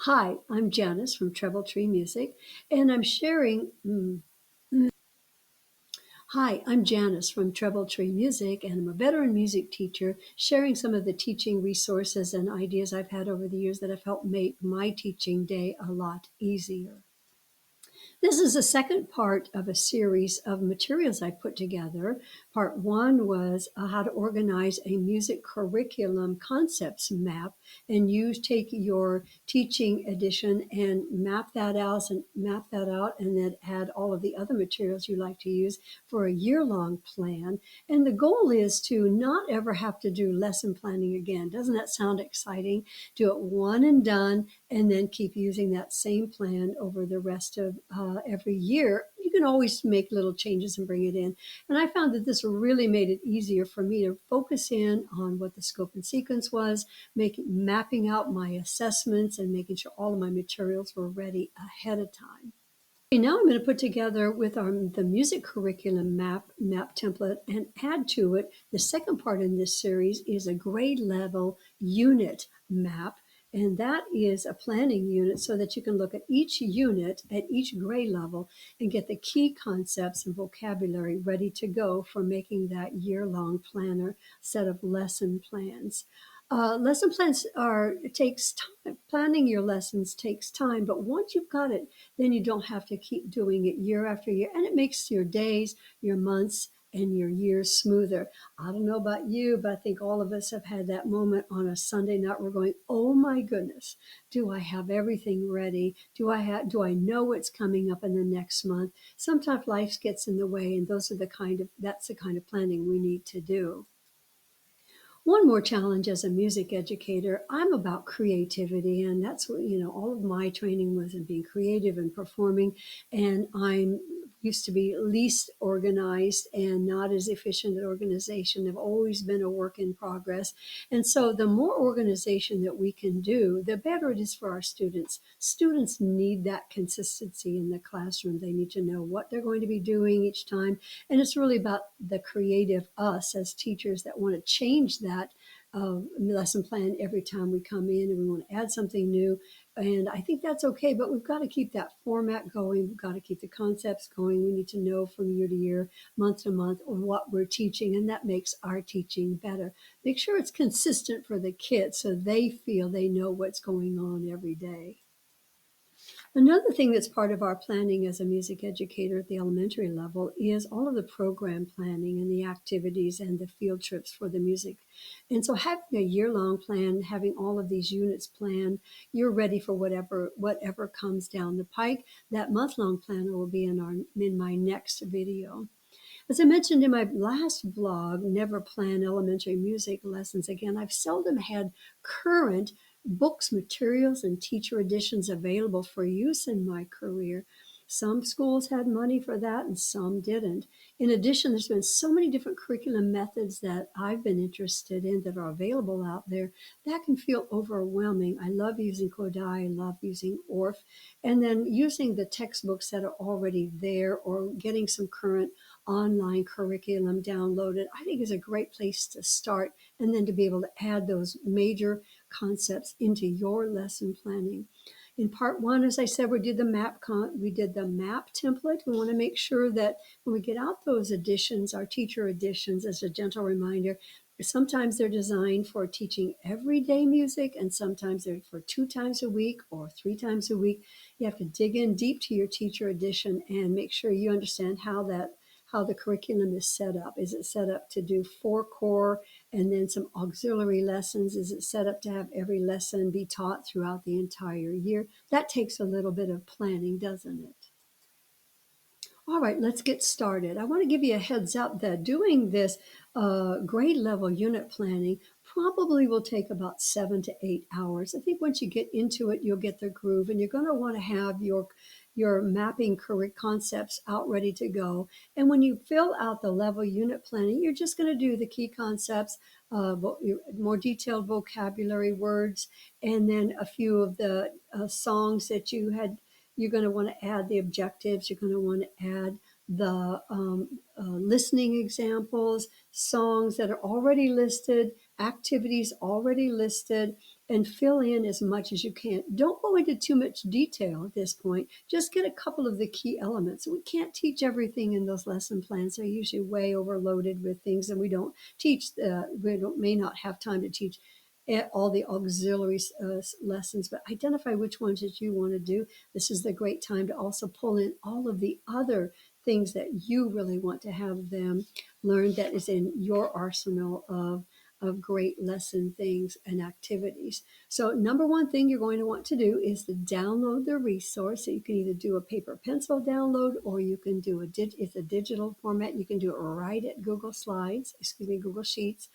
Hi, I'm Janice from Treble Tree Music, and I'm sharing. Hi, I'm Janice from Treble Tree Music, and I'm a veteran music teacher, sharing some of the teaching resources and ideas I've had over the years that have helped make my teaching day a lot easier. This is the second part of a series of materials I put together. Part one was how to organize a music curriculum concepts map, and you take your teaching edition and map that out, and then add all of the other materials you like to use for a year-long plan. And the goal is to not ever have to do lesson planning again. Doesn't that sound exciting? Do it one and done, and then keep using that same plan over the rest of every year. You can always make little changes and bring it in. And I found that this really made it easier for me to focus in on what the scope and sequence was, mapping out my assessments and making sure all of my materials were ready ahead of time. Okay, now I'm going to put together with the music curriculum map template and add to it. The second part in this series is a grade level unit map, and that is a planning unit so that you can look at each unit at each grade level and get the key concepts and vocabulary ready to go for making that year-long planner set of lesson plans. Lesson plans it takes time. Planning your lessons takes time, but once you've got it, then you don't have to keep doing it year after year. And it makes your days, your months, and your years smoother. I don't know about you, but I think all of us have had that moment on a Sunday night. We're going, oh my goodness, do I have everything ready? Do I know what's coming up in the next month? Sometimes life gets in the way, and that's the kind of planning we need to do. One more challenge as a music educator, I'm about creativity, and that's what, all of my training was in being creative and performing. And I'm used to be least organized and not as efficient at organization. I've always been a work in progress. And so the more organization that we can do, the better it is for our students. Students need that consistency in the classroom. They need to know what they're going to be doing each time. And it's really about the creative us as teachers that want to change that lesson plan every time we come in, and we want to add something new. And I think that's okay, but we've got to keep that format going. We've got to keep the concepts going. We need to know from year to year, month to month, what we're teaching, and that makes our teaching better. Make sure it's consistent for the kids so they feel they know what's going on every day. Another thing that's part of our planning as a music educator at the elementary level is all of the program planning and the activities and the field trips for the music. And so having a year-long plan, having all of these units planned, you're ready for whatever comes down the pike. That month-long planner will be in my next video. As I mentioned in my last blog, Never Plan Elementary Music Lessons Again, I've seldom had current books, materials, and teacher editions available for use in my career. Some schools had money for that and some didn't. In addition, there's been so many different curriculum methods that I've been interested in that are available out there that can feel overwhelming. I love using Kodai, I love using ORF, and then using the textbooks that are already there or getting some current online curriculum downloaded, I think is a great place to start, and then to be able to add those major concepts into your lesson planning. In part one, as I said, we did the map template. We want to make sure that when we get out those editions, our teacher editions, as a gentle reminder, sometimes they're designed for teaching everyday music, and sometimes they're for 2 times a week or 3 times a week. You have to dig in deep to your teacher edition and make sure you understand how the curriculum is set up. Is it set up to do 4 core and then some auxiliary lessons? Is it set up to have every lesson be taught throughout the entire year? That takes a little bit of planning, doesn't it? All right, let's get started. I want to give you a heads up that doing this grade level unit planning probably will take about 7 to 8 hours. I think once you get into it, you'll get the groove, and you're going to want to have your mapping correct concepts out ready to go. And when you fill out the level unit planning, you're just going to do the key concepts, more detailed vocabulary words, and then a few of the songs that you're going to want to add the objectives. You're going to want to add the listening examples, songs that are already listed, activities already listed, and fill in as much as you can. Don't go into too much detail at this point. Just get a couple of the key elements. We can't teach everything in those lesson plans. They're usually way overloaded with things, and we don't teach. May not have time to teach all the auxiliary lessons, but identify which ones that you want to do. This is the great time to also pull in all of the other things that you really want to have them learn that is in your arsenal of great lesson things and activities. So number one thing you're going to want to do is to download the resource. So you can either do a paper pencil download, or you can do it's a digital format. You can do it right at Google Sheets.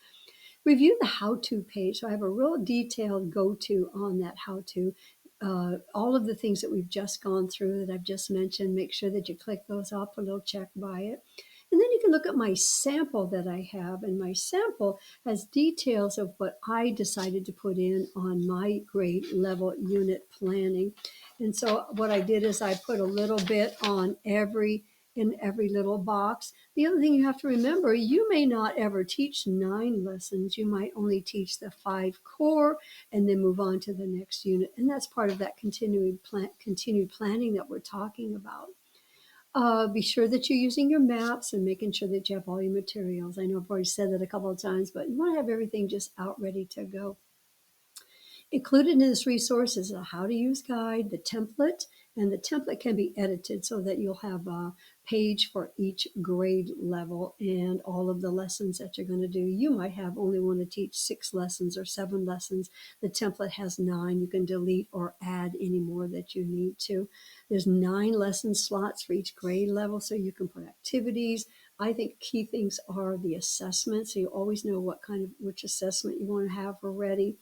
Review the how-to page. So I have a real detailed go-to on that how-to. All of the things that we've just gone through that I've just mentioned, make sure that you click those off, put a little check by it. And then you can look at my sample that I have, and my sample has details of what I decided to put in on my grade level unit planning. And so what I did is I put a little bit on in every little box. The other thing you have to remember, you may not ever teach 9 lessons. You might only teach the 5 core and then move on to the next unit. And that's part of that continued planning that we're talking about. Be sure that you're using your maps and making sure that you have all your materials. I know I've already said that a couple of times, but you want to have everything just out ready to go. Included in this resource is a how to use guide, the template, and the template can be edited so that you'll have a page for each grade level and all of the lessons that you're going to do. You might have only want to teach 6 lessons or 7 lessons. The template has 9. You can delete or add any more that you need to. There's 9 lesson slots for each grade level, so you can put activities. I think key things are the assessment, so you always know which assessment you want to have already.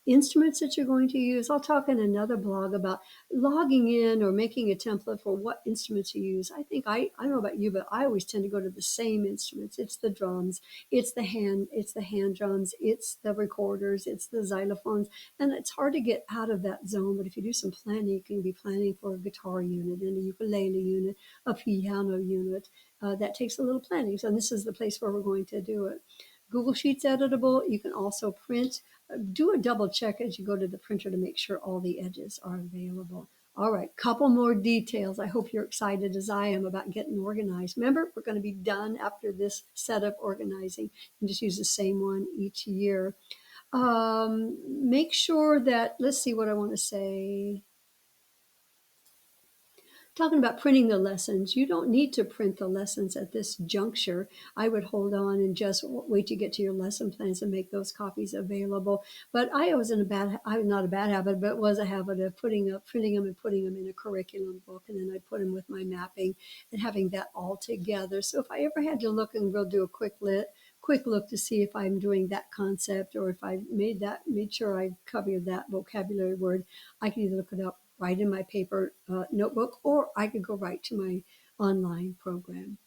Instruments that you're going to use. I'll talk in another blog about logging in or making a template for what instruments you use. I don't know about you, but I always tend to go to the same instruments. It's the drums, it's the hand drums, it's the recorders, it's the xylophones, and it's hard to get out of that zone. But if you do some planning, you can be planning for a guitar unit and a ukulele unit, a piano unit. That takes a little planning. So this is the place where we're going to do it. Google Sheets editable. You can also print. Do a double check as you go to the printer to make sure all the edges are available. All right, couple more details. I hope you're excited as I am about getting organized. Remember, we're going to be done after this set of organizing and just use the same one each year. Make sure that, let's see what I want to say. Talking about printing the lessons, you don't need to print the lessons at this juncture. I would hold on and just wait to get to your lesson plans and make those copies available. But I was not a bad habit, but it was a habit of printing them and putting them in a curriculum book. And then I put them with my mapping and having that all together. So if I ever had to look, and we'll do a quick look to see if I'm doing that concept or if I made sure I covered that vocabulary word, I can either look it up right in my paper notebook, or I could go right to my online program.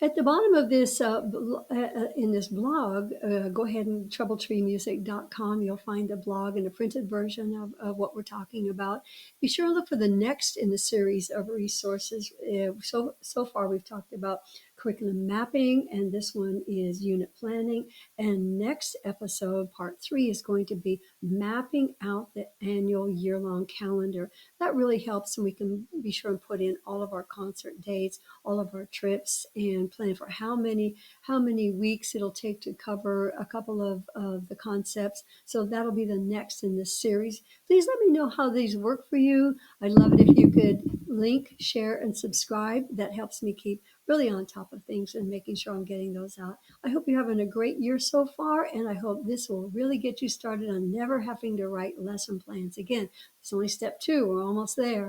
At the bottom of this, in this blog, go ahead and troubletreemusic.com. You'll find a blog and a printed version of what we're talking about. Be sure to look for the next in the series of resources. So far, we've talked about curriculum mapping, and this one is unit planning. And next episode, part 3, is going to be mapping out the annual year-long calendar. That really helps, and we can be sure and put in all of our concert dates, all of our trips, and plan for how many weeks it'll take to cover a couple of the concepts. So that'll be the next in this series. Please let me know how these work for you. I'd love it if you could link, share, and subscribe. That helps me keep really on top of things and making sure I'm getting those out. I hope you're having a great year so far, and I hope this will really get you started on never having to write lesson plans. Again, it's only step 2. We're almost there.